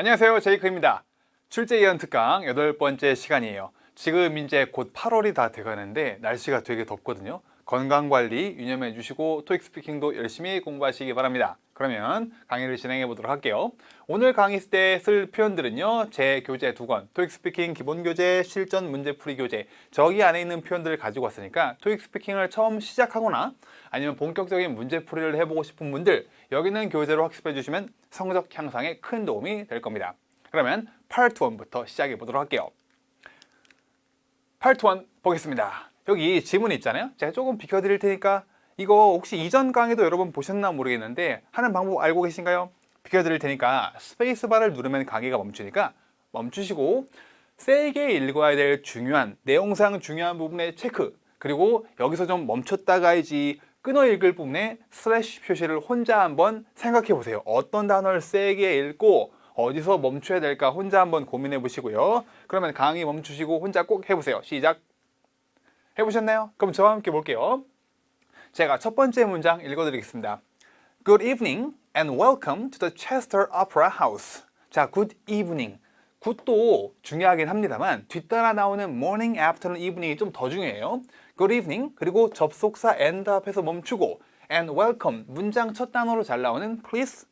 안녕하세요, 제이크입니다. 출제 예언 특강 8번째 시간이에요. 지금 이제 곧 8월이 다 돼가는데 날씨가 되게 덥거든요. 건강관리 유념해 주시고 토익 스피킹도 열심히 공부하시기 바랍니다. 그러면 강의를 진행해 보도록 할게요. 오늘 강의 때 쓸 표현들은요, 제 교재 2권, 토익 스피킹 기본 교재, 실전 문제 풀이 교재, 저기 안에 있는 표현들을 가지고 왔으니까 토익 스피킹을 처음 시작하거나 아니면 본격적인 문제 풀이를 해보고 싶은 분들, 여기 있는 교재로 학습해 주시면 성적 향상에 큰 도움이 될 겁니다. 그러면 파트 1부터 시작해 보도록 할게요. 파트 1 보겠습니다. 여기 지문 있잖아요. 제가 조금 비켜드릴 테니까 이거 혹시 이전 강의도 여러분 보셨나 모르겠는데 하는 방법 알고 계신가요? 비켜드릴 테니까 스페이스바를 누르면 강의가 멈추니까 멈추시고 세게 읽어야 될 중요한 내용상 중요한 부분의 체크, 그리고 여기서 좀 멈췄다 가야지 끊어 읽을 부분에 슬래시 표시를 혼자 한번 생각해 보세요. 어떤 단어를 세게 읽고 어디서 멈춰야 될까 혼자 한번 고민해 보시고요. 그러면 강의 멈추시고 혼자 꼭 해보세요. 시작! 해보셨나요? 그럼 저와 함께 볼게요. 제가 첫 번째 문장 읽어드리겠습니다. Good evening and welcome to the Chester Opera House. 자, good evening. 굿도 중요하긴 합니다만 뒤따라 나오는 morning, afternoon, evening이 좀 더 중요해요. Good evening, 그리고 접속사 and 앞에서 멈추고 and welcome, 문장 첫 단어로 잘 나오는 please,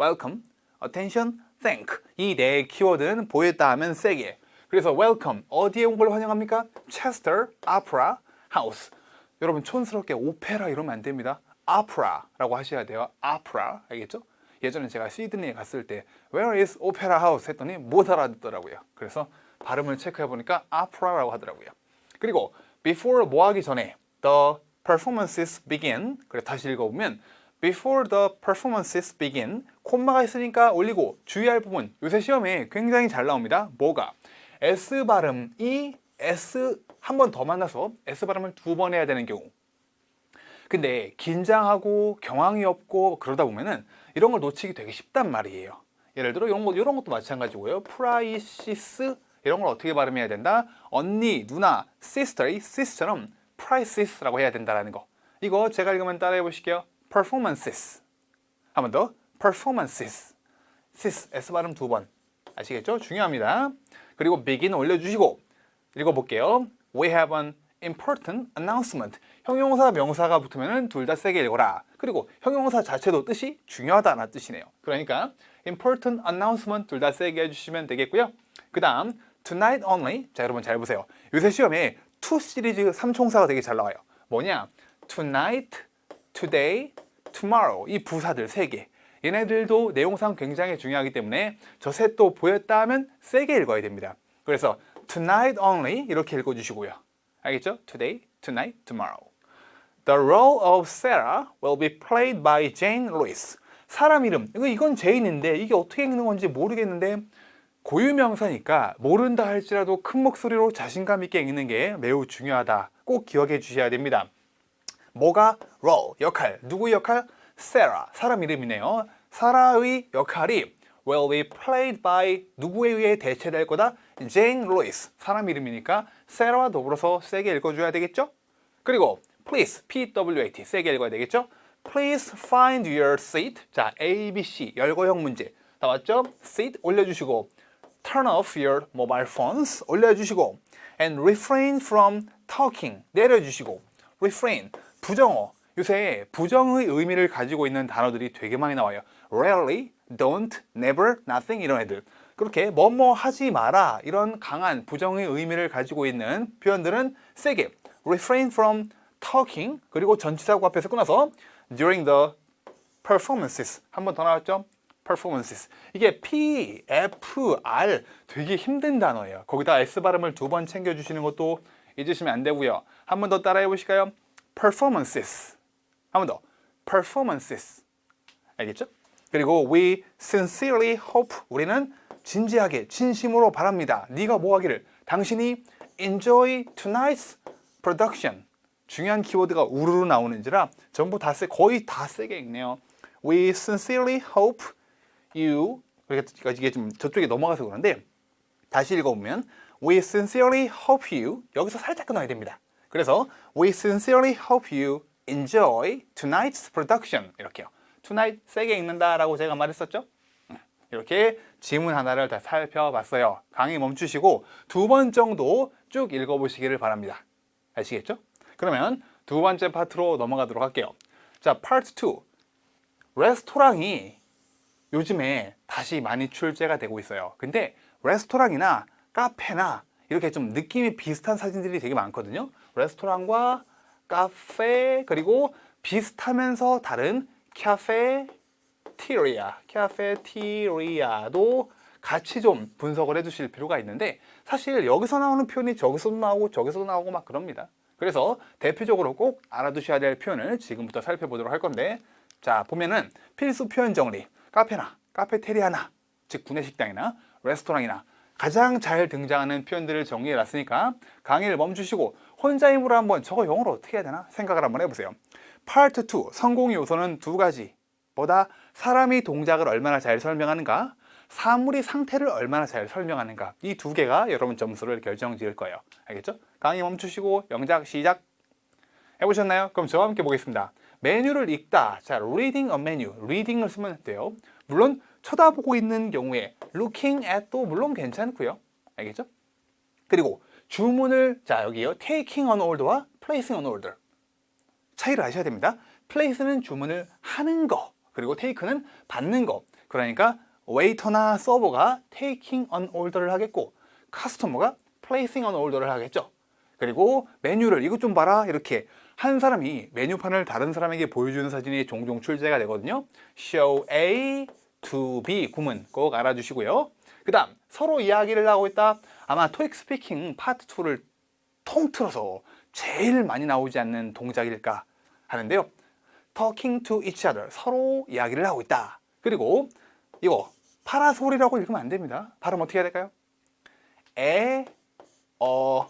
welcome, attention, thank. 이 네 키워드는 보였다 하면 세게. 그래서 welcome, 어디에 온 걸 환영합니까? Chester Opera House. 여러분 촌스럽게 오페라 이러면 안 됩니다. opera라고 하셔야 돼요. opera, 알겠죠? 예전에 제가 시드니에 갔을 때 Where is Opera House? 했더니 못 알아듣더라고요. 그래서 발음을 체크해 보니까 opera라고 하더라고요. 그리고 before 뭐 하기 전에 the performances begin. 그래 다시 읽어보면 Before the performances begin, 콤마가 있으니까 올리고 주의할 부분, 요새 시험에 굉장히 잘 나옵니다. 뭐가? S 발음이 S 한 번 더 만나서 S 발음을 2번 해야 되는 경우. 근데 긴장하고 경황이 없고 그러다 보면은 이런 걸 놓치기 되게 쉽단 말이에요. 예를 들어 이런 것도 마찬가지고요. 프라이시스 이런 걸 어떻게 발음해야 된다? 언니, 누나, sister이 sister처럼 prices라고 해야 된다라는 거. 이거 제가 읽으면 따라해 보실게요. performances. 한 번 더. performances. sis, S 발음 2번. 아시겠죠? 중요합니다. 그리고 begin 올려주시고 읽어볼게요. We have an important announcement. 형용사, 명사가 붙으면 둘 다 세게 읽어라. 그리고 형용사 자체도 뜻이 중요하다는 뜻이네요. 그러니까 important announcement 둘 다 세게 해주시면 되겠고요. 그 다음 tonight only. 자, 여러분 잘 보세요. 요새 시험에 to 시리즈 삼총사가 되게 잘 나와요. 뭐냐? tonight, today, tomorrow. 이 부사들 3개. 얘네들도 내용상 굉장히 중요하기 때문에 저 셋도 보였다 하면 세게 읽어야 됩니다. 그래서 tonight only 이렇게 읽어주시고요. 알겠죠? Today, tonight, tomorrow. The role of Sarah will be played by Jane Lewis. 사람 이름, 이건 제인인데 이게 어떻게 읽는 건지 모르겠는데 고유명사니까 모른다 할지라도 큰 목소리로 자신감 있게 읽는 게 매우 중요하다. 꼭 기억해 주셔야 됩니다. 뭐가? role, 역할. 누구 역할? Sarah, 사람 이름이네요. 사라의 역할이 will be played by 누구에 의해 대체될 거다? Jane Lewis, 사람 이름이니까 Sarah와 더불어서 세게 읽어줘야 되겠죠? 그리고 please, P-W-A-T, 세게 읽어야 되겠죠? Please find your seat. 자, A, B, C, 열거형 문제 나왔죠? Seat 올려주시고 turn off your mobile phones 올려주시고 and refrain from talking 내려주시고 refrain, 부정어. 요새 부정의 의미를 가지고 있는 단어들이 되게 많이 나와요. rarely, don't, never, nothing 이런 애들. 그렇게 뭐뭐 하지 마라 이런 강한 부정의 의미를 가지고 있는 표현들은 세게 refrain from talking 그리고 전치사구 앞에서 끊어서 during the performances 한 번 더 나왔죠? performances. 이게 P, F, R 되게 힘든 단어예요. 거기다 S 발음을 2번 챙겨주시는 것도 잊으시면 안 되고요. 한 번 더 따라해 보실까요? performances. 한 번 더. performances. 알겠죠? 그리고 we sincerely hope. 우리는 진지하게, 진심으로 바랍니다. 네가 뭐 하기를. 당신이 enjoy tonight's production. 중요한 키워드가 우르르 나오는지라 전부 다 거의 다 세게 읽네요. We sincerely hope you. 그러니까 이게 좀 저쪽에 넘어가서 그러는데 다시 읽어보면 We sincerely hope you. 여기서 살짝 끊어야 됩니다. 그래서 We sincerely hope you enjoy tonight's production. 이렇게요. tonight 세게 읽는다라고 제가 말했었죠? 이렇게 지문 하나를 다 살펴봤어요. 강의 멈추시고 2번 정도 쭉 읽어보시기를 바랍니다. 아시겠죠? 그러면 2번째 파트로 넘어가도록 할게요. 자, 파트 2. 레스토랑이 요즘에 다시 많이 출제가 되고 있어요. 근데 레스토랑이나 카페나 이렇게 좀 느낌이 비슷한 사진들이 되게 많거든요. 레스토랑과 카페 그리고 비슷하면서 다른 카페테리아도 같이 좀 분석을 해주실 필요가 있는데 사실 여기서 나오는 표현이 저기서도 나오고 저기서도 나오고 막 그럽니다. 그래서 대표적으로 꼭 알아두셔야 될 표현을 지금부터 살펴보도록 할 건데 자 보면은 필수 표현 정리 카페나 카페테리아나 즉 구내식당이나 레스토랑이나 가장 잘 등장하는 표현들을 정리해 놨으니까 강의를 멈추시고 혼자 힘으로 한번 저거 영어로 어떻게 해야 되나 생각을 한번 해보세요. 파트 2 성공의 요소는 2가지 보다 사람이 동작을 얼마나 잘 설명하는가 사물이 상태를 얼마나 잘 설명하는가 이 2개가 여러분 점수를 결정지을 거예요. 알겠죠? 강의 멈추시고 영작 시작 해보셨나요? 그럼 저와 함께 보겠습니다. 메뉴를 읽다. 자, reading a menu. reading을 쓰면 돼요. 물론 쳐다보고 있는 경우에 looking at도 물론 괜찮고요. 알겠죠? 그리고 주문을 자 여기요. taking on order와 placing on order. 차이를 아셔야 됩니다. place는 주문을 하는 거. 그리고 take는 받는 거. 그러니까 웨이터나 서버가 taking on order를 하겠고 커스터머가 placing on order를 하겠죠. 그리고 메뉴를 이것 좀 봐라 이렇게 한 사람이 메뉴판을 다른 사람에게 보여주는 사진이 종종 출제가 되거든요. show A to B 구문 꼭 알아주시고요. 그 다음 서로 이야기를 하고 있다. 아마 토익 스피킹 파트 2를 통틀어서 제일 많이 나오지 않는 동작일까 하는데요. talking to each other 서로 이야기를 하고 있다. 그리고 이거 파라솔이라고 읽으면 안 됩니다. 발음 어떻게 해야 될까요? 오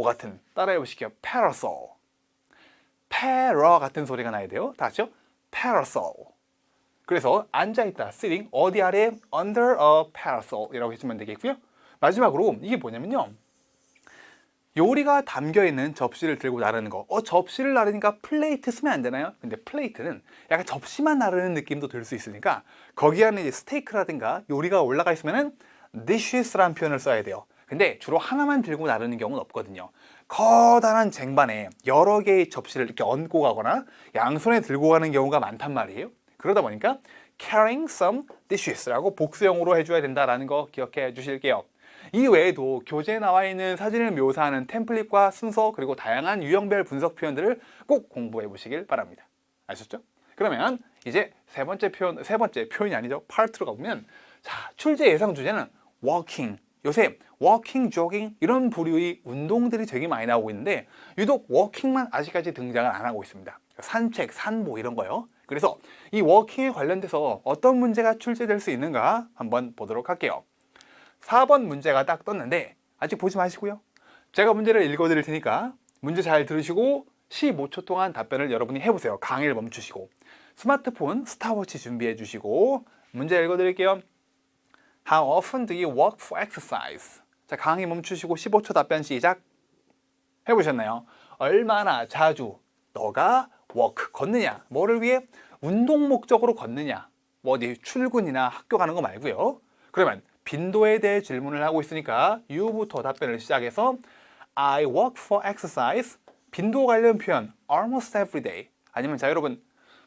같은 따라해 보실게요. parasol 패러 같은 소리가 나야 돼요. 다 같이요? parasol. 그래서 앉아있다, sitting, 어디 아래 under a parasol 이라고 해주면 되겠고요. 마지막으로 이게 뭐냐면요. 요리가 담겨있는 접시를 들고 나르는 거. 접시를 나르니까 플레이트 쓰면 안 되나요? 근데 플레이트는 약간 접시만 나르는 느낌도 들 수 있으니까 거기 안에 이제 스테이크라든가 요리가 올라가 있으면은 dishes라는 표현을 써야 돼요. 근데 주로 하나만 들고 나르는 경우는 없거든요. 커다란 쟁반에 여러 개의 접시를 이렇게 얹고 가거나 양손에 들고 가는 경우가 많단 말이에요. 그러다 보니까 carrying some dishes라고 복수형으로 해줘야 된다는 거 기억해 주실게요. 이 외에도 교재에 나와 있는 사진을 묘사하는 템플릿과 순서 그리고 다양한 유형별 분석 표현들을 꼭 공부해 보시길 바랍니다. 아셨죠? 그러면 이제 세 번째 표현이 아니죠. 파트로 가보면 자 출제 예상 주제는 walking. 요새 워킹, 조깅 이런 부류의 운동들이 되게 많이 나오고 있는데 유독 워킹만 아직까지 등장을 안 하고 있습니다. 산책, 산보 이런 거요. 그래서 이 워킹에 관련돼서 어떤 문제가 출제될 수 있는가 한번 보도록 할게요. 4번 문제가 딱 떴는데 아직 보지 마시고요. 제가 문제를 읽어드릴 테니까 문제 잘 들으시고 15초 동안 답변을 여러분이 해보세요. 강의를 멈추시고 스마트폰, 스타워치 준비해 주시고 문제 읽어드릴게요. How often do you walk for exercise? 자, 강의 멈추시고 15초 답변 시작. 해보셨나요? 얼마나 자주 너가 walk, 걷느냐? 뭐를 위해? 운동 목적으로 걷느냐? 뭐 어디 출근이나 학교 가는 거 말고요. 그러면 빈도에 대해 질문을 하고 있으니까 you부터 답변을 시작해서 I walk for exercise. 빈도 관련 표현 almost every day. 아니면 자 여러분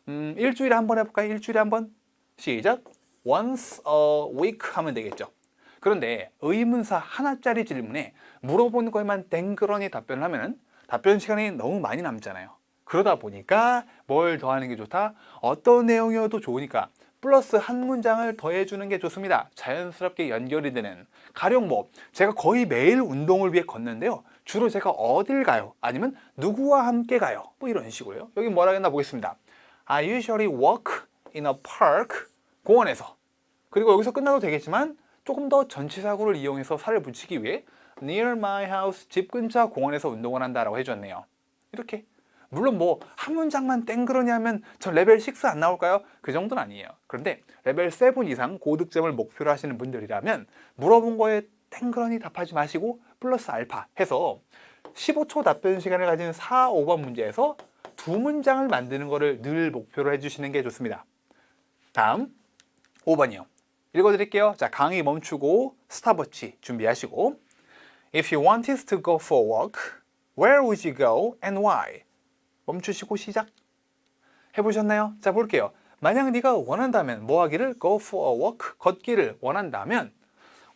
일주일에 한 번 해볼까요? 일주일에 한 번? 시작. once a week 하면 되겠죠. 그런데 의문사 하나짜리 질문에 물어본 것만 땡그러니 답변을 하면 답변 시간이 너무 많이 남잖아요. 그러다 보니까 뭘 더하는 게 좋다? 어떤 내용이어도 좋으니까 플러스 한 문장을 더해주는 게 좋습니다. 자연스럽게 연결이 되는. 가령 뭐 제가 거의 매일 운동을 위해 걷는데요. 주로 제가 어딜 가요? 아니면 누구와 함께 가요? 뭐 이런 식으로요. 여기 뭐라 했나 보겠습니다. I usually walk in a park. 공원에서. 그리고 여기서 끝나도 되겠지만 조금 더 전치사구를 이용해서 살을 붙이기 위해 near my house, 집 근처 공원에서 운동을 한다라고 해줬네요. 이렇게. 물론 뭐 한 문장만 땡그러니 하면 저 레벨 6 안 나올까요? 그 정도는 아니에요. 그런데 레벨 7 이상 고득점을 목표로 하시는 분들이라면 물어본 거에 땡그러니 답하지 마시고 플러스 알파 해서 15초 답변 시간을 가진 4, 5번 문제에서 두 문장을 만드는 거를 늘 목표로 해주시는 게 좋습니다. 다음 5번이요. 읽어드릴게요. 자, 강의 멈추고 스탑워치 준비하시고 If you wanted to go for a walk, where would you go and why? 멈추시고 시작. 해보셨나요? 자, 볼게요. 만약 네가 원한다면 뭐 하기를? Go for a walk, 걷기를 원한다면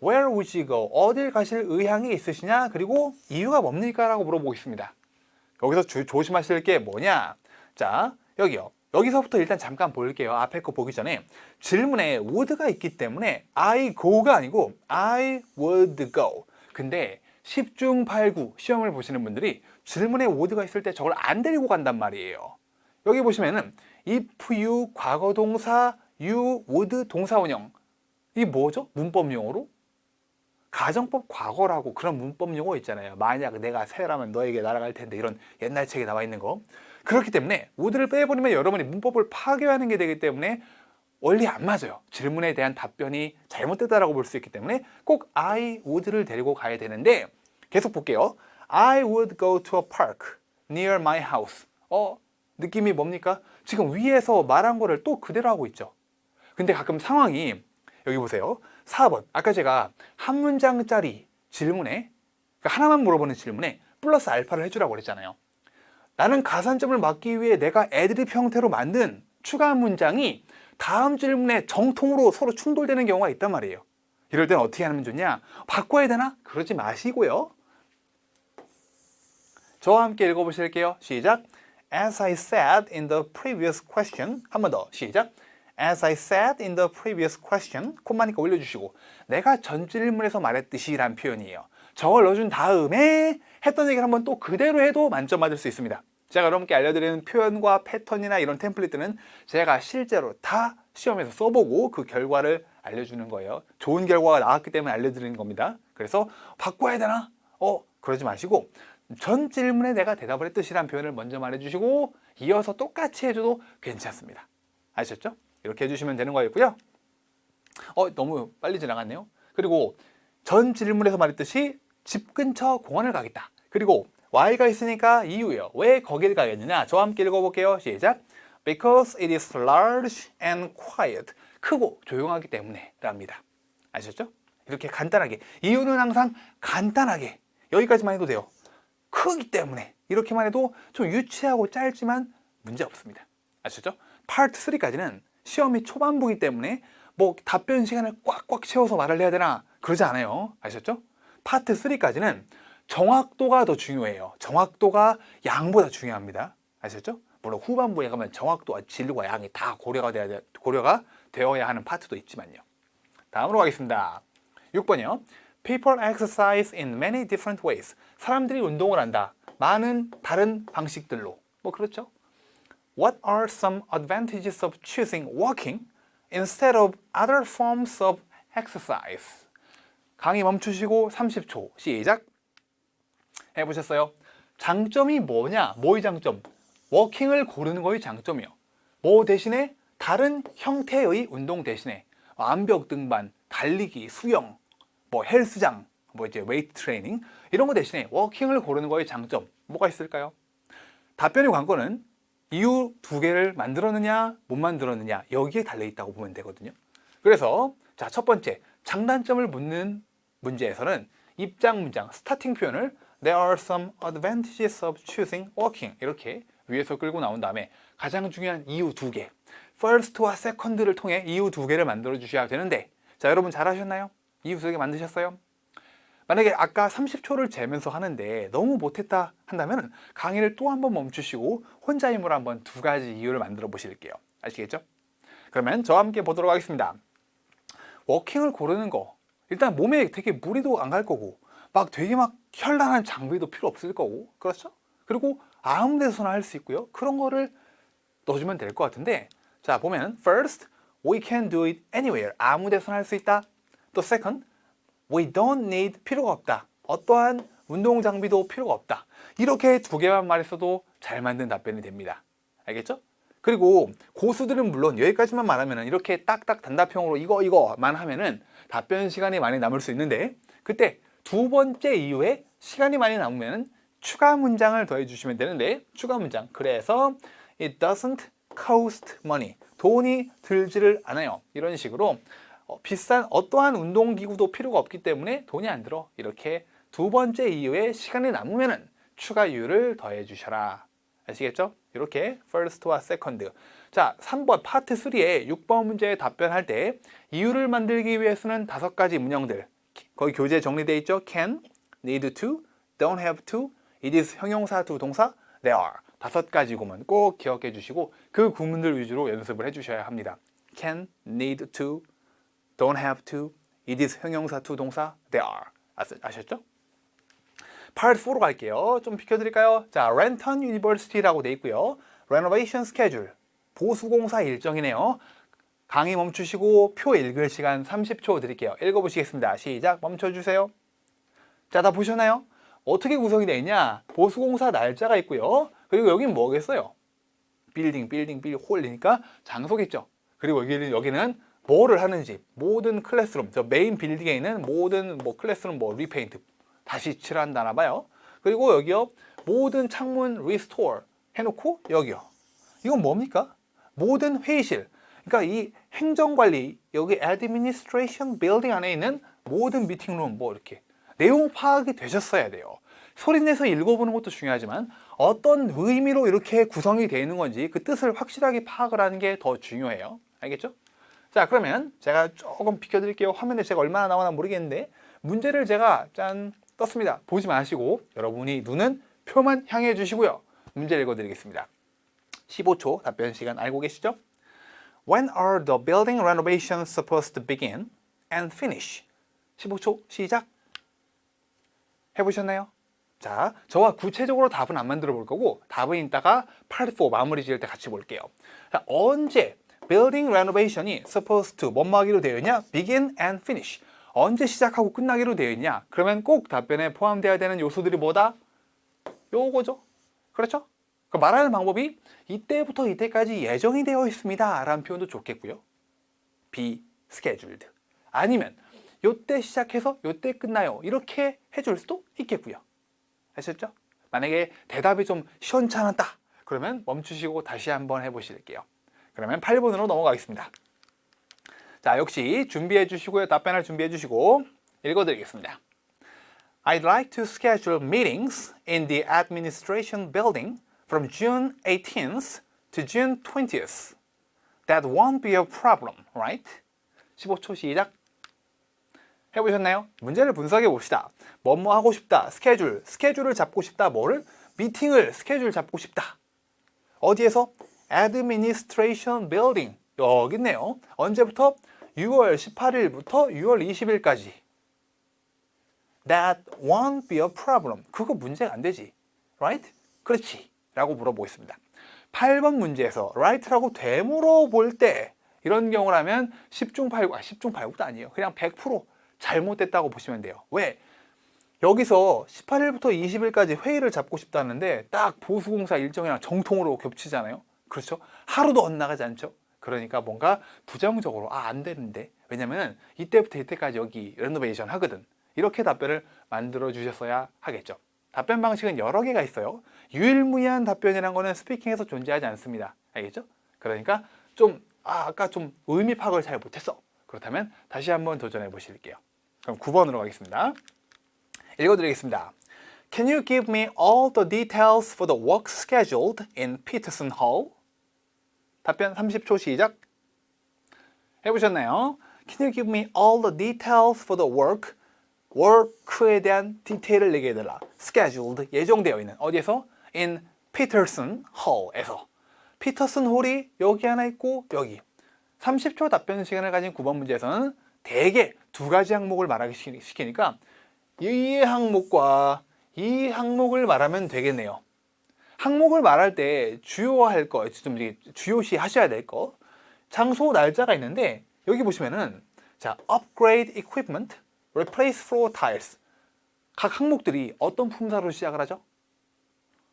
Where would you go? 어딜 가실 의향이 있으시냐? 그리고 이유가 뭡니까? 라고 물어보겠습니다. 여기서 조심하실 게 뭐냐? 자, 여기요. 여기서부터 일단 잠깐 볼게요. 앞에 거 보기 전에 질문에 would가 있기 때문에 I go가 아니고 I would go. 근데 10중 8구 시험을 보시는 분들이 질문에 would가 있을 때 저걸 안 데리고 간단 말이에요. 여기 보시면은 if you 과거동사 you would 동사원형. 이게 뭐죠? 문법 용어로? 가정법 과거라고 그런 문법 용어 있잖아요. 만약 내가 새라면 너에게 날아갈 텐데 이런 옛날 책에 나와 있는 거. 그렇기 때문에 would를 빼버리면 여러분이 문법을 파괴하는 게 되기 때문에 원리 안 맞아요. 질문에 대한 답변이 잘못됐다라고 볼 수 있기 때문에 꼭 I would를 데리고 가야 되는데 계속 볼게요. I would go to a park near my house. 느낌이 뭡니까? 지금 위에서 말한 거를 또 그대로 하고 있죠. 근데 가끔 상황이 여기 보세요. 4번. 아까 제가 한 문장짜리 질문에 그러니까 하나만 물어보는 질문에 플러스 알파를 해주라고 그랬잖아요. 나는 가산점을 막기 위해 내가 애드립 형태로 만든 추가 문장이 다음 질문에 정통으로 서로 충돌되는 경우가 있단 말이에요. 이럴 때는 어떻게 하면 좋냐? 바꿔야 되나? 그러지 마시고요. 저와 함께 읽어보실게요. 시작. As I said in the previous question. 한 번 더. 시작. As I said in the previous question. 콤마니까 올려주시고 내가 전 질문에서 말했듯이 라는 표현이에요. 저걸 넣어준 다음에 했던 얘기를 한번 또 그대로 해도 만점 맞을 수 있습니다. 제가 여러분께 알려드리는 표현과 패턴이나 이런 템플릿들은 제가 실제로 다 시험에서 써보고 그 결과를 알려주는 거예요. 좋은 결과가 나왔기 때문에 알려드리는 겁니다. 그래서 바꿔야 되나? 그러지 마시고 전 질문에 내가 대답을 했듯이란 표현을 먼저 말해주시고 이어서 똑같이 해줘도 괜찮습니다. 아셨죠? 이렇게 해주시면 되는 거였고요. 너무 빨리 지나갔네요. 그리고 전 질문에서 말했듯이 집 근처 공원을 가겠다. 그리고 why가 있으니까 이유예요. 왜 거길 가겠느냐? 저와 함께 읽어볼게요. 시작. Because it is large and quiet. 크고 조용하기 때문에 랍니다. 아셨죠? 이렇게 간단하게. 이유는 항상 간단하게. 여기까지만 해도 돼요. 크기 때문에. 이렇게만 해도 좀 유치하고 짧지만 문제 없습니다. 아셨죠? 파트 3까지는 시험이 초반부이기 때문에 뭐 답변 시간을 꽉꽉 채워서 말을 해야 되나? 그러지 않아요. 아셨죠? 파트 3까지는 정확도가 더 중요해요. 정확도가 양보다 중요합니다. 아셨죠? 물론 후반부에 가면 정확도와 질과 양이 다 고려가 되어야 하는 파트도 있지만요. 다음으로 가겠습니다. 6번이요. People exercise in many different ways. 사람들이 운동을 한다. 많은 다른 방식들로. 뭐 그렇죠? What are some advantages of choosing walking instead of other forms of exercise? 강의 멈추시고 30초. 시작. 해보셨어요? 장점이 뭐냐? 뭐의 장점? 워킹을 고르는 거의 장점이요. 뭐 대신에? 다른 형태의 운동 대신에 암벽 등반, 달리기, 수영, 뭐 헬스장, 뭐 이제 웨이트 트레이닝 이런 거 대신에 워킹을 고르는 거의 장점 뭐가 있을까요? 답변의 관건은 이유 두 개를 만들었느냐 못 만들었느냐 여기에 달려 있다고 보면 되거든요. 그래서 자, 첫 번째 장단점을 묻는 문제에서는 입장 문장 스타팅 표현을 There are some advantages of choosing walking 이렇게 위에서 끌고 나온 다음에 가장 중요한 이유 두 개 first와 second를 통해 이유 두 개를 만들어 주셔야 되는데 자, 여러분 잘하셨나요? 이유 두 개 만드셨어요? 만약에 아까 30초를 재면서 하는데 너무 못했다 한다면 강의를 또 한 번 멈추시고 혼자 힘으로 한번 두 가지 이유를 만들어 보실게요. 아시겠죠? 그러면 저와 함께 보도록 하겠습니다. 워킹을 고르는 거 일단 몸에 되게 무리도 안 갈 거고 막 되게 막 현란한 장비도 필요 없을 거고 그렇죠? 그리고 아무 데서나 할 수 있고요. 그런 거를 넣어주면 될 것 같은데 자 보면 first, we can do it anywhere 아무 데서나 할 수 있다. 또 second, we don't need 필요가 없다. 어떠한 운동 장비도 필요가 없다. 이렇게 두 개만 말했어도 잘 만든 답변이 됩니다. 알겠죠? 그리고 고수들은 물론 여기까지만 말하면 이렇게 딱딱 단답형으로 이거만 하면은 답변 시간이 많이 남을 수 있는데 그때 두 번째 이유에 시간이 많이 남으면 추가 문장을 더해 주시면 되는데 추가 문장 그래서 it doesn't cost money 돈이 들지를 않아요. 이런 식으로 비싼 어떠한 운동기구도 필요가 없기 때문에 돈이 안 들어. 이렇게 두 번째 이유에 시간이 남으면은 추가 이유를 더해 주셔라. 아시겠죠? 이렇게 first와 second. 자, 3번 파트 3의 6번 문제에 답변할 때 이유를 만들기 위해서는 5가지 문형들. 거기 교재에 정리되어 있죠? can, need to, don't have to, it is 형용사 두 동사, there are. 5가지 구문 꼭 기억해 주시고 그 구문들 위주로 연습을 해 주셔야 합니다. can, need to, don't have to, it is 형용사 두 동사, there are. 아셨죠? Part 4로 갈게요. 좀 비켜드릴까요? 자, Renton University라고 돼 있고요. Renovation Schedule, 보수공사 일정이네요. 강의 멈추시고 표 읽을 시간 30초 드릴게요. 읽어보시겠습니다. 시작, 멈춰주세요. 자, 다 보셨나요? 어떻게 구성이 되어 있냐? 보수공사 날짜가 있고요. 그리고 여기는 뭐겠어요? 빌딩, 홀이니까 장소겠죠. 그리고 여기는 뭐를 하는지, 모든 클래스룸, 저 메인 빌딩에 있는 모든 클래스룸 리페인트, 다시 칠한다나 봐요. 그리고 여기요, 모든 창문 리스토어 해놓고 여기요. 이건 뭡니까? 모든 회의실. 그러니까 이 행정관리, 여기 administration building 안에 있는 모든 미팅룸 이렇게 내용 파악이 되셨어야 돼요. 소리내서 읽어보는 것도 중요하지만 어떤 의미로 이렇게 구성이 되어 있는 건지 그 뜻을 확실하게 파악을 하는 게 더 중요해요. 알겠죠? 자, 그러면 제가 조금 비켜드릴게요. 화면에 제가 얼마나 나오나 모르겠는데 문제를 제가 짠 떴습니다. 보지 마시고 여러분이 눈은 표만 향해 주시고요. 문제 읽어드리겠습니다. 15초 답변 시간 알고 계시죠? When are the building renovations supposed to begin and finish? 15초 시작. 해보셨나요? 자, 저와 구체적으로 답은 안 만들어 볼 거고 답은 이따가 Part 4 마무리 지을 때 같이 볼게요. 자, 언제 building renovation이 supposed to 뭐뭐하기로 되어 있냐? begin and finish. 언제 시작하고 끝나기로 되어 있냐? 그러면 꼭 답변에 포함되어야 되는 요소들이 뭐다? 요거죠. 그렇죠? 그 말하는 방법이 이때부터 이때까지 예정이 되어 있습니다 라는 표현도 좋겠고요. be scheduled. 아니면 요때 시작해서 요때 끝나요. 이렇게 해줄 수도 있겠고요. 아셨죠? 만약에 대답이 좀 시원찮았다. 그러면 멈추시고 다시 한번 해보실게요. 그러면 8번으로 넘어가겠습니다. 자, 역시 준비해 주시고요. 답변을 준비해 주시고 읽어드리겠습니다. I'd like to schedule meetings in the administration building from June 18th to June 20th. That won't be a problem, right? 15초 시작. 해보셨나요? 문제를 분석해 봅시다. 뭐뭐 하고 싶다. 스케줄을 잡고 싶다. 뭐를? 미팅을 스케줄 잡고 싶다. 어디에서? Administration Building. 여기 있네요. 언제부터? 6월 18일부터 6월 20일까지. That won't be a problem. 그거 문제가 안 되지. Right? 그렇지. 라고 물어보겠습니다. 8번 문제에서 right라고 되물어볼 때 이런 경우라면 10중 8구, 10중 8구도 아니에요. 그냥 100% 잘못됐다고 보시면 돼요. 왜? 여기서 18일부터 20일까지 회의를 잡고 싶다는데 딱 보수공사 일정이랑 정통으로 겹치잖아요. 그렇죠? 하루도 엇나가지 않죠? 그러니까 뭔가 부정적으로 안 되는데 왜냐면 이때부터 이때까지 여기 레노베이션 하거든. 이렇게 답변을 만들어 주셨어야 하겠죠. 답변 방식은 여러 개가 있어요. 유일무이한 답변이라는 거는 스피킹에서 존재하지 않습니다. 알겠죠? 그러니까 아까 좀 의미 파악을 잘 못했어. 그렇다면 다시 한번 도전해 보실게요. 그럼 9번으로 가겠습니다. 읽어드리겠습니다. Can you give me all the details for the work scheduled in Peterson Hall? 답변 30초 시작. 해보셨나요? Can you give me all the details for the work? work에 대한 디테일을 얘기해 달라. scheduled, 예정되어 있는. 어디에서? in Peterson Hall에서. 피터슨 홀이 여기 하나 있고 여기. 30초 답변 시간을 가진 9번 문제에서는 대개 2가지 항목을 말하기 시키니까 이 항목과 이 항목을 말하면 되겠네요. 항목을 말할 때 주요할 거, 좀 주요시 하셔야 될 거, 장소 날짜가 있는데 여기 보시면은 자, upgrade equipment, replace floor tiles. 각 항목들이 어떤 품사로 시작을 하죠?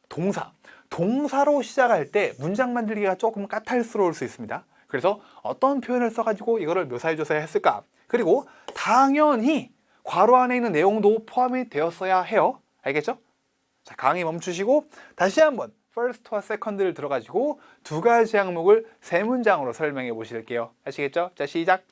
동사. 동사로 시작할 때 문장 만들기가 조금 까탈스러울 수 있습니다. 그래서 어떤 표현을 써가지고 이거를 묘사해줘서 했을까? 그리고 당연히 괄호 안에 있는 내용도 포함이 되었어야 해요. 알겠죠? 자, 강의 멈추시고 다시 한번 first와 second를 들어가지고 2가지 항목을 3문장으로 설명해 보실게요. 아시겠죠? 자, 시작.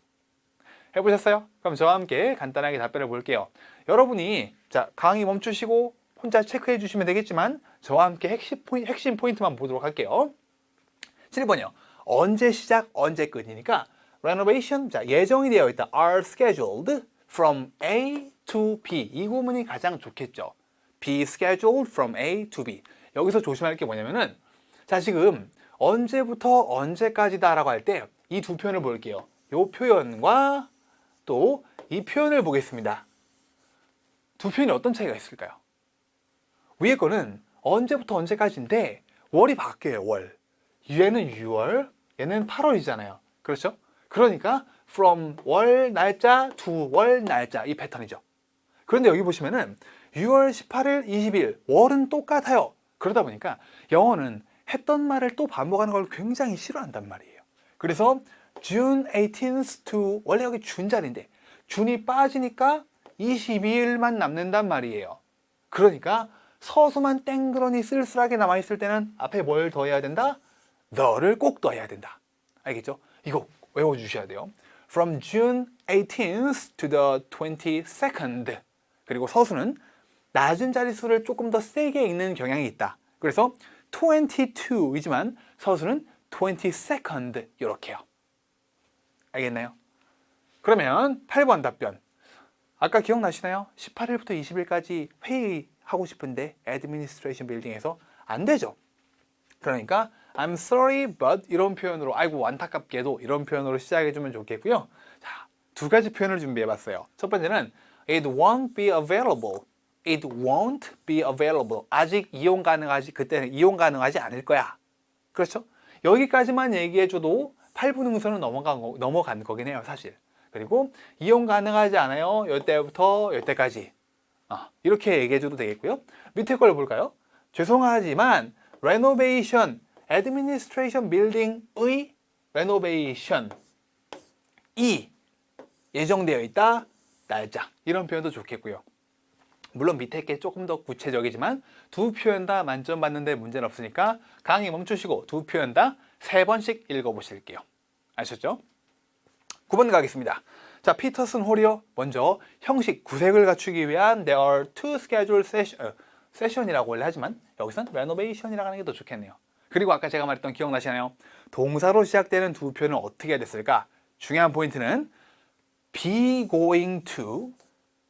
해보셨어요? 그럼 저와 함께 간단하게 답변을 볼게요. 여러분이 자 강의 멈추시고 혼자 체크해 주시면 되겠지만 저와 함께 핵심 포인트만 보도록 할게요. 7번이요. 언제 시작, 언제 끝이니까 renovation, 자 예정이 되어 있다. are scheduled from A to B. 이 구문이 가장 좋겠죠. be scheduled from A to B. 여기서 조심할 게 뭐냐면은 자 지금 언제부터 언제까지다 라고 할 때 이 두 표현을 볼게요. 이 표현과 또 이 표현을 보겠습니다. 두 표현이 어떤 차이가 있을까요? 위에 거는 언제부터 언제까지인데 월이 바뀌어요. 월. 얘는 6월, 얘는 8월이잖아요. 그렇죠? 그러니까 from 월 날짜 to 월 날짜 이 패턴이죠. 그런데 여기 보시면은 6월 18일, 20일 월은 똑같아요. 그러다 보니까 영어는 했던 말을 또 반복하는 걸 굉장히 싫어한단 말이에요. 그래서 June 18th to 원래 여기 준 자리인데 준이 빠지니까 22일만 남는단 말이에요. 그러니까 서수만 땡그러니 쓸쓸하게 남아있을 때는 앞에 뭘 더해야 된다? the를 꼭 더해야 된다. 알겠죠? 이거 외워주셔야 돼요. From June 18th to the 22nd. 그리고 서수는 낮은 자릿수를 조금 더 세게 읽는 경향이 있다. 그래서 22이지만 서수는 22nd 이렇게요. 알겠나요? 그러면 8번 답변. 아까 기억나시나요? 18일부터 20일까지 회의하고 싶은데 애드미니스트레이션 빌딩에서 안 되죠. 그러니까 I'm sorry but 이런 표현으로 아이고 안타깝게도 이런 표현으로 시작해주면 좋겠고요. 자, 두 가지 표현을 준비해봤어요. 첫 번째는 It won't be available. It won't be available. 아직 그때는 이용 가능하지 않을 거야. 그렇죠? 여기까지만 얘기해줘도 8분 응선은 넘어간 거긴 해요, 사실. 그리고 이용 가능하지 않아요. 이때부터 이때까지. 이렇게 얘기해줘도 되겠고요. 밑에 걸 볼까요? 죄송하지만 renovation, administration building의 renovation이 예정되어 있다. 날짜. 이런 표현도 좋겠고요. 물론 밑에 게 조금 더 구체적이지만 두 표현 다 만점 받는데 문제는 없으니까 강의 멈추시고 두 표현 다 3번씩 읽어보실게요. 아셨죠? 9번 가겠습니다. 자, 피터슨 홀이요. 먼저 형식, 구색을 갖추기 위한 There are two scheduled session이라고 원래 하지만 여기선 renovation이라고 하는 게 더 좋겠네요. 그리고 아까 제가 말했던 기억나시나요? 동사로 시작되는 두 표현은 어떻게 해야 됐을까? 중요한 포인트는 be going to,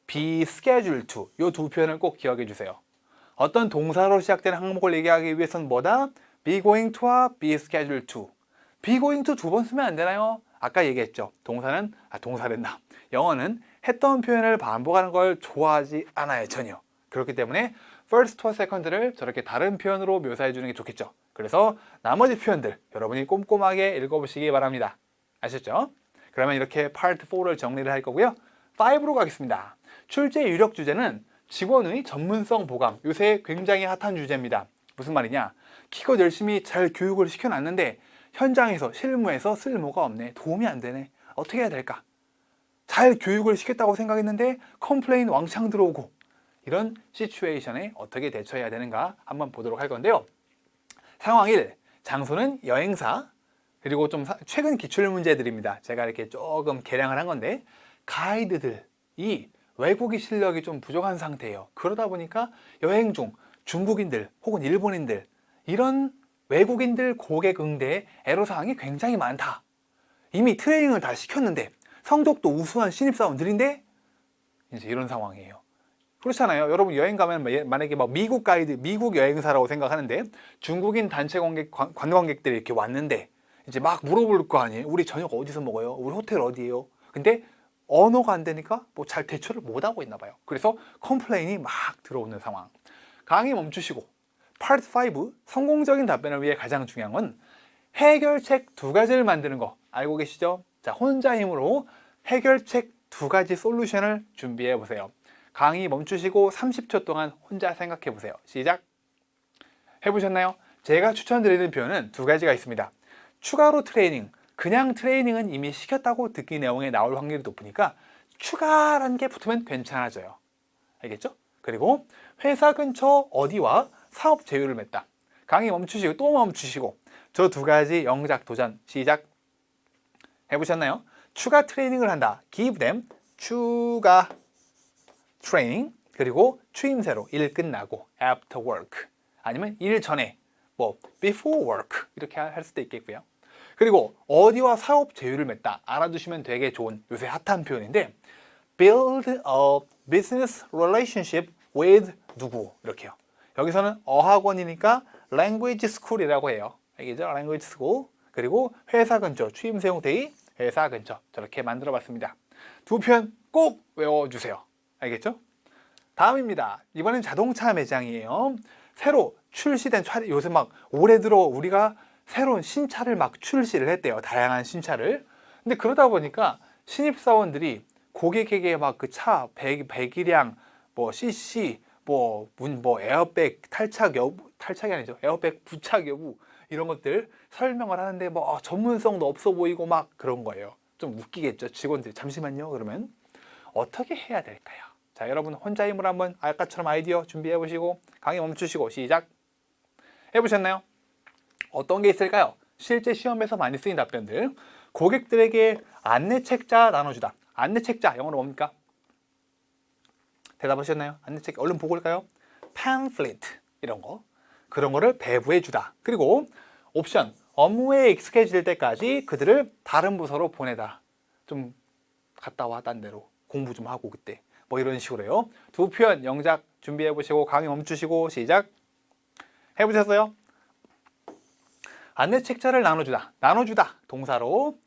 be scheduled to 이 두 표현을 꼭 기억해 주세요. 어떤 동사로 시작되는 항목을 얘기하기 위해서는 뭐다? be going to와 be scheduled to. be going to 두 번 쓰면 안 되나요? 아까 얘기했죠. 동사랬나. 영어는 했던 표현을 반복하는 걸 좋아하지 않아요. 전혀. 그렇기 때문에 first와 second를 저렇게 다른 표현으로 묘사해 주는 게 좋겠죠. 그래서 나머지 표현들 여러분이 꼼꼼하게 읽어보시기 바랍니다. 아셨죠? 그러면 이렇게 파트 4를 정리를 할 거고요. 5로 가겠습니다. 출제 유력 주제는 직원의 전문성 보강. 요새 굉장히 핫한 주제입니다. 무슨 말이냐? 기껏 열심히 잘 교육을 시켜놨는데 현장에서 실무에서 쓸모가 없네. 도움이 안 되네. 어떻게 해야 될까? 잘 교육을 시켰다고 생각했는데 컴플레인 왕창 들어오고 이런 시츄에이션에 어떻게 대처해야 되는가 한번 보도록 할 건데요. 상황 1. 장소는 여행사. 그리고 좀 최근 기출 문제들입니다. 제가 이렇게 조금 개량을 한 건데 가이드들이 외국어 실력이 좀 부족한 상태예요. 그러다 보니까 여행 중 중국인들 혹은 일본인들 이런 외국인들 고객 응대 애로사항이 굉장히 많다. 이미 트레이닝을 다 시켰는데 성적도 우수한 신입사원들인데 이제 이런 상황이에요. 그렇잖아요. 여러분 여행 가면 만약에 막 미국 가이드, 미국 여행사라고 생각하는데 중국인 단체 관광객들이 이렇게 왔는데 이제 막 물어볼 거 아니에요. 우리 저녁 어디서 먹어요? 우리 호텔 어디예요? 근데 언어가 안 되니까 뭐 잘 대처를 못 하고 있나 봐요. 그래서 컴플레인이 막 들어오는 상황. 강의 멈추시고 파트 5 성공적인 답변을 위해 가장 중요한 건 해결책 2가지를 만드는 거 알고 계시죠? 자, 혼자 힘으로 해결책 2가지 솔루션을 준비해 보세요. 강의 멈추시고 30초 동안 혼자 생각해 보세요. 시작! 해보셨나요? 제가 추천드리는 표현은 2가지가 있습니다. 추가로 트레이닝, 그냥 트레이닝은 이미 시켰다고 듣기 내용에 나올 확률이 높으니까 추가라는 게 붙으면 괜찮아져요. 알겠죠? 그리고 회사 근처 어디와 사업 제휴를 맺다. 강의 멈추시고 또 멈추시고 저 2가지 영작 도전 시작! 해보셨나요? 추가 트레이닝을 한다. give them 추가 트레이닝. 그리고 추임새로 일 끝나고 after work 아니면 일 전에 뭐 before work 이렇게 할 수도 있겠고요. 그리고 어디와 사업 제휴를 맺다 알아두시면 되게 좋은 요새 핫한 표현인데 build a business relationship with 누구 이렇게요. 여기서는 어학원이니까 language school이라고 해요. 알겠죠? language school. 그리고 회사 근처 추임새용 대의 회사 근처 저렇게 만들어 봤습니다. 두 표현 꼭 외워주세요. 알겠죠? 다음입니다. 이번엔 자동차 매장이에요. 새로 출시된 차, 요새 막 올해 들어 우리가 새로운 신차를 막 출시를 했대요. 다양한 신차를. 근데 그러다 보니까 신입사원들이 고객에게 막 그 차 배기량, 뭐 CC, 뭐 에어백 탈착 여부, 탈착이 아니죠. 에어백 부착 여부 이런 것들 설명을 하는데 뭐 전문성도 없어 보이고 막 그런 거예요. 좀 웃기겠죠. 직원들이 잠시만요. 그러면 어떻게 해야 될까요? 자, 여러분 혼자 힘으로 한번 아까처럼 아이디어 준비해 보시고 강의 멈추시고 시작 해보셨나요? 어떤 게 있을까요? 실제 시험에서 많이 쓰인 답변들. 고객들에게 안내책자 나눠주다. 안내책자 영어로 뭡니까? 대답하셨나요? 안내책 얼른 보고 올까요? pamphlet 이런 거. 그런 거를 배부해 주다. 그리고 옵션 업무에 익숙해질 때까지 그들을 다른 부서로 보내다. 좀 갔다 와 딴 데로 공부 좀 하고 그때. 뭐 이런 식으로요. 두 표현 영작 준비해 보시고 강의 멈추시고 시작 해보셨어요? 안내책자를 나눠주다. 나눠주다 동사로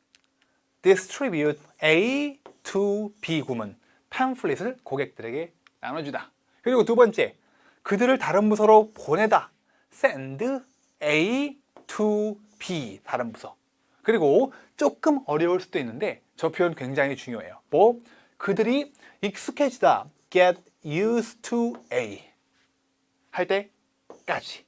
distribute A to B 구문 pamphlet을 고객들에게 나눠주다. 그리고 두 번째 그들을 다른 부서로 보내다. send A to B 다른 부서. 그리고 조금 어려울 수도 있는데 저 표현 굉장히 중요해요. 뭐 그들이 익숙해지다. get used to A 할 때까지.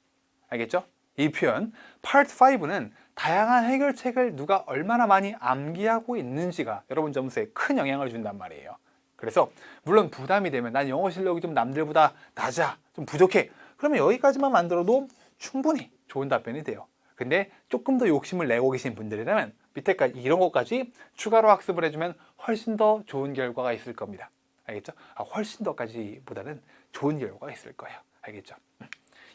알겠죠? 이 표현 Part 5는 다양한 해결책을 누가 얼마나 많이 암기하고 있는지가 여러분 점수에 큰 영향을 준단 말이에요. 그래서 물론 부담이 되면 난 영어 실력이 좀 남들보다 낮아, 좀 부족해. 그러면 여기까지만 만들어도 충분히 좋은 답변이 돼요. 근데 조금 더 욕심을 내고 계신 분들이라면 밑에까지 이런 것까지 추가로 학습을 해주면 훨씬 더 좋은 결과가 있을 겁니다. 알겠죠? 훨씬 더까지보다는 좋은 결과가 있을 거예요. 알겠죠?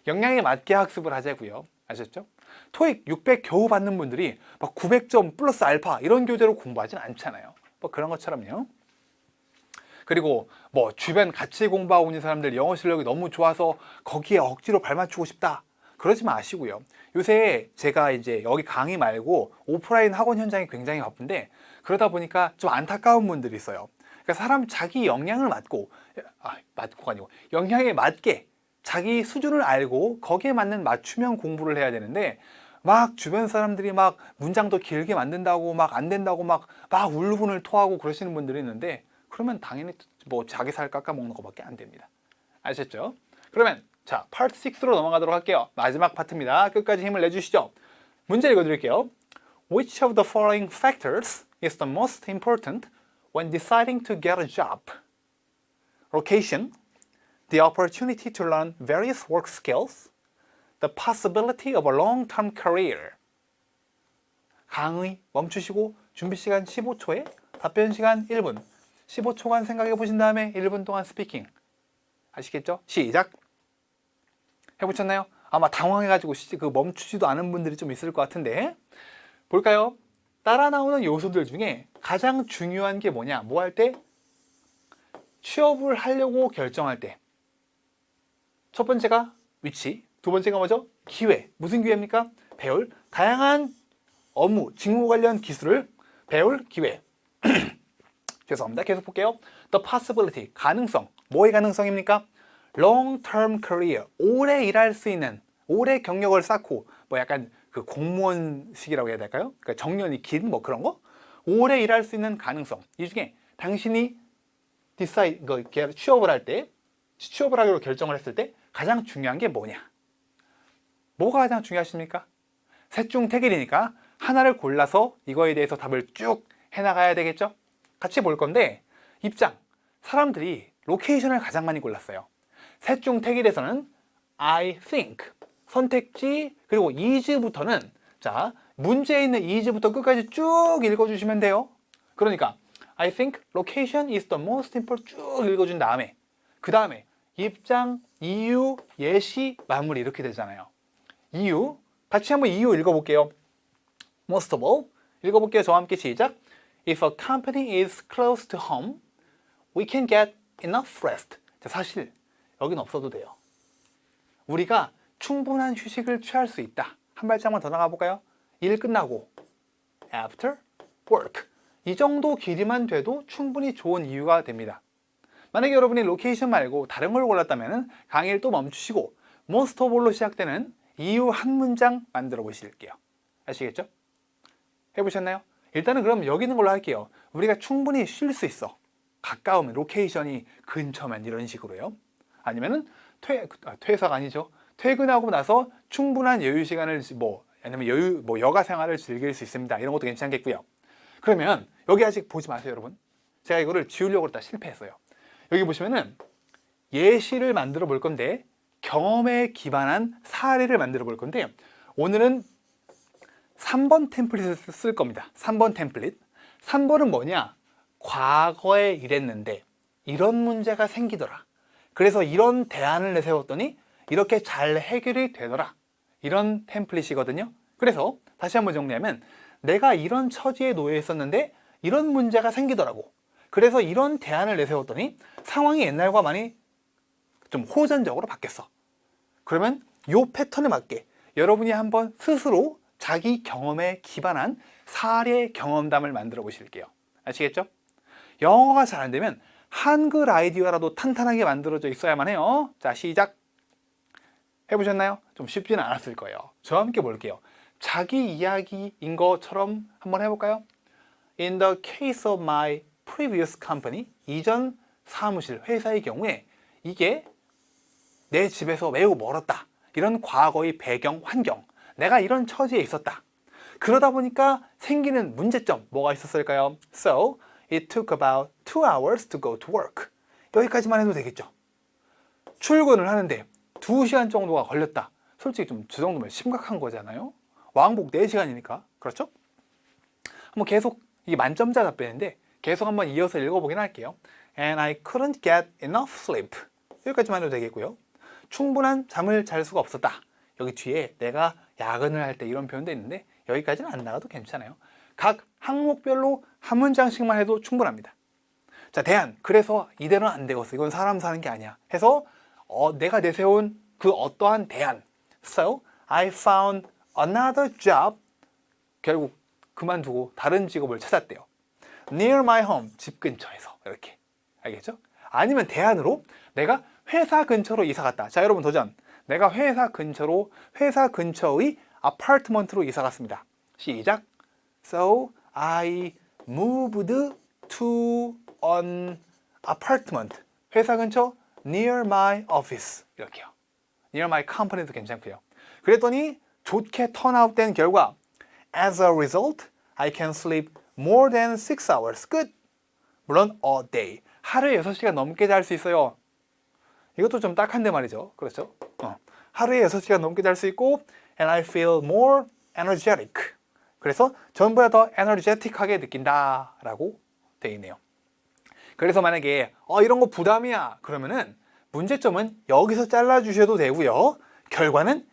역량에 맞게 학습을 하자고요. 아셨죠? 토익 600 겨우 받는 분들이 막 900점 플러스 알파 이런 교재로 공부하진 않잖아요. 뭐 그런 것처럼요. 그리고 뭐 주변 같이 공부하고 있는 사람들 영어 실력이 너무 좋아서 거기에 억지로 발맞추고 싶다. 그러지 마시고요. 요새 제가 이제 여기 강의 말고 오프라인 학원 현장이 굉장히 바쁜데 그러다 보니까 좀 안타까운 분들이 있어요. 그러니까 사람 자기 역량을 맞고가 아니고 역량에 맞게 자기 수준을 알고 거기에 맞는 맞춤형 공부를 해야 되는데 막 주변 사람들이 막 문장도 길게 만든다고 막 안 된다고 막 울분을 토하고 그러시는 분들이 있는데 그러면 당연히 뭐 자기 살 깎아먹는 것밖에 안 됩니다. 아셨죠? 그러면 자, 파트 6로 넘어가도록 할게요. 마지막 파트입니다. 끝까지 힘을 내주시죠. 문제 읽어드릴게요. Which of the following factors is the most important when deciding to get a job? Location, the opportunity to learn various work skills, the possibility of a long-term career. 강의 멈추시고 준비 시간 15초에 답변 시간 1분. 15초간 생각해 보신 다음에 1분 동안 스피킹. 아시겠죠? 시작! 해보셨나요? 아마 당황해가지고 그 멈추지도 않은 분들이 좀 있을 것 같은데 볼까요? 따라 나오는 요소들 중에 가장 중요한 게 뭐냐? 뭐 할 때? 취업을 하려고 결정할 때. 첫 번째가 위치, 두 번째가 뭐죠? 기회. 무슨 기회입니까? 배울 다양한 업무, 직무 관련 기술을 배울 기회. 죄송합니다. 계속 볼게요. The possibility, 가능성. 뭐의 가능성입니까? long-term career, 오래 일할 수 있는, 오래 경력을 쌓고 뭐 약간 그 공무원식이라고 해야 될까요? 그러니까 정년이 긴 뭐 그런 거? 오래 일할 수 있는 가능성. 이 중에 당신이 취업을 할 때, 취업을 하기로 결정을 했을 때 가장 중요한 게 뭐냐? 뭐가 가장 중요하십니까? 셋 중 택일이니까 하나를 골라서 이거에 대해서 답을 쭉 해나가야 되겠죠? 같이 볼 건데 입장, 사람들이 로케이션을 가장 많이 골랐어요. 셋 중 택일에서는 I think, 선택지, 그리고 is부터는 자 문제에 있는 is부터 끝까지 쭉 읽어주시면 돼요. 그러니까 I think location is the most important 쭉 읽어준 다음에 그 다음에 입장, 이유, 예시, 마무리 이렇게 되잖아요. 이유, 같이 한번 이유 읽어볼게요. Most of all, 읽어볼게요. 저와 함께 시작. If a company is close to home, we can get enough rest. 자, 사실 여긴 없어도 돼요. 우리가 충분한 휴식을 취할 수 있다. 한 발짝만 더 나가 볼까요? 일 끝나고 after work. 이 정도 길이만 돼도 충분히 좋은 이유가 됩니다. 만약에 여러분이 로케이션 말고 다른 걸 골랐다면 강의를 또 멈추시고 most of all로 시작되는 이유 한 문장 만들어 보실게요. 아시겠죠? 해보셨나요? 일단은 그럼 여기 있는 걸로 할게요. 우리가 충분히 쉴 수 있어. 가까우면, 로케이션이 근처면 이런 식으로요. 아니면은 퇴사가 아니죠. 퇴근하고 나서 충분한 여유 시간을 아니면 여가 생활을 즐길 수 있습니다. 이런 것도 괜찮겠고요. 그러면 여기 아직 보지 마세요, 여러분. 제가 이거를 지우려고 했다 실패했어요. 여기 보시면은 예시를 만들어 볼 건데 경험에 기반한 사례를 만들어 볼 건데 오늘은 3번 템플릿을 쓸 겁니다. 3번 템플릿. 3번은 뭐냐? 과거에 이랬는데 이런 문제가 생기더라. 그래서 이런 대안을 내세웠더니 이렇게 잘 해결이 되더라. 이런 템플릿이거든요. 그래서 다시 한번 정리하면 내가 이런 처지에 놓여 있었는데 이런 문제가 생기더라고. 그래서 이런 대안을 내세웠더니 상황이 옛날과 많이 좀 호전적으로 바뀌었어. 그러면 이 패턴에 맞게 여러분이 한번 스스로 자기 경험에 기반한 사례 경험담을 만들어 보실게요. 아시겠죠? 영어가 잘 안 되면 한글 아이디어라도 탄탄하게 만들어져 있어야만 해요. 자, 시작! 해보셨나요? 좀 쉽지는 않았을 거예요. 저와 함께 볼게요. 자기 이야기인 것처럼 한번 해볼까요? In the case of my previous company, 이전 사무실, 회사의 경우에 이게 내 집에서 매우 멀었다. 이런 과거의 배경, 환경, 내가 이런 처지에 있었다. 그러다 보니까 생기는 문제점, 뭐가 있었을까요? So, it took about 2 hours to go to work. 여기까지만 해도 되겠죠. 출근을 하는데 2시간 정도가 걸렸다. 솔직히 좀 저 정도면 심각한 거잖아요. 왕복 4시간이니까. 그렇죠? 한번 계속, 이게 만점자 답변인데 계속 한번 이어서 읽어보긴 할게요. And I couldn't get enough sleep. 여기까지만 해도 되겠고요. 충분한 잠을 잘 수가 없었다. 여기 뒤에 내가 야근을 할 때 이런 표현도 있는데 여기까지는 안 나가도 괜찮아요. 각 항목별로 한 문장씩만 해도 충분합니다. 자, 대안. 그래서 이대로는 안 되겠어. 이건 사람 사는 게 아니야. 해서 내가 내세운 그 어떠한 대안. So, I found another job. 결국 그만두고 다른 직업을 찾았대요. Near my home. 집 근처에서. 이렇게. 알겠죠? 아니면 대안으로 내가 회사 근처로 이사 갔다. 자, 여러분 도전. 내가 회사 근처의 아파트먼트로 이사 갔습니다. 시작. So, I moved to an apartment. 회사 근처 near my office. 이렇게요. near my company도 괜찮고요. 그랬더니 좋게 턴아웃 된 결과 As a result, I can sleep more than 6 hours. 끝! 물론 a day. 하루에 6시간 넘게 잘 수 있어요. 이것도 좀 딱한데 말이죠. 그렇죠? 하루에 6시간 넘게 잘 수 있고 And I feel more energetic. 그래서 전보다 더 에너제틱하게 느낀다 라고 되어 있네요. 그래서 만약에 이런 거 부담이야 그러면은 문제점은 여기서 잘라주셔도 되고요. 결과는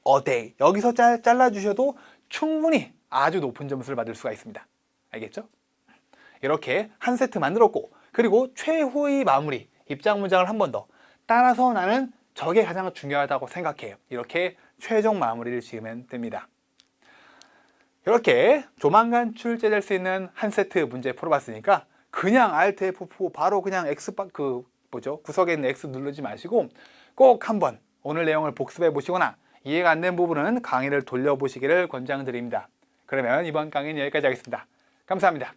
a day. 여기서 잘라주셔도 충분히 아주 높은 점수를 받을 수가 있습니다. 알겠죠? 이렇게 한 세트 만들었고 그리고 최후의 마무리 입장 문장을 한 번 더 따라서 나는 저게 가장 중요하다고 생각해요. 이렇게 최종 마무리를 지으면 됩니다. 이렇게 조만간 출제될 수 있는 한 세트 문제 풀어봤으니까 그냥 Alt F4 바로 그냥 구석에 있는 X 누르지 마시고 꼭 한번 오늘 내용을 복습해 보시거나 이해가 안 된 부분은 강의를 돌려보시기를 권장드립니다. 그러면 이번 강의는 여기까지 하겠습니다. 감사합니다.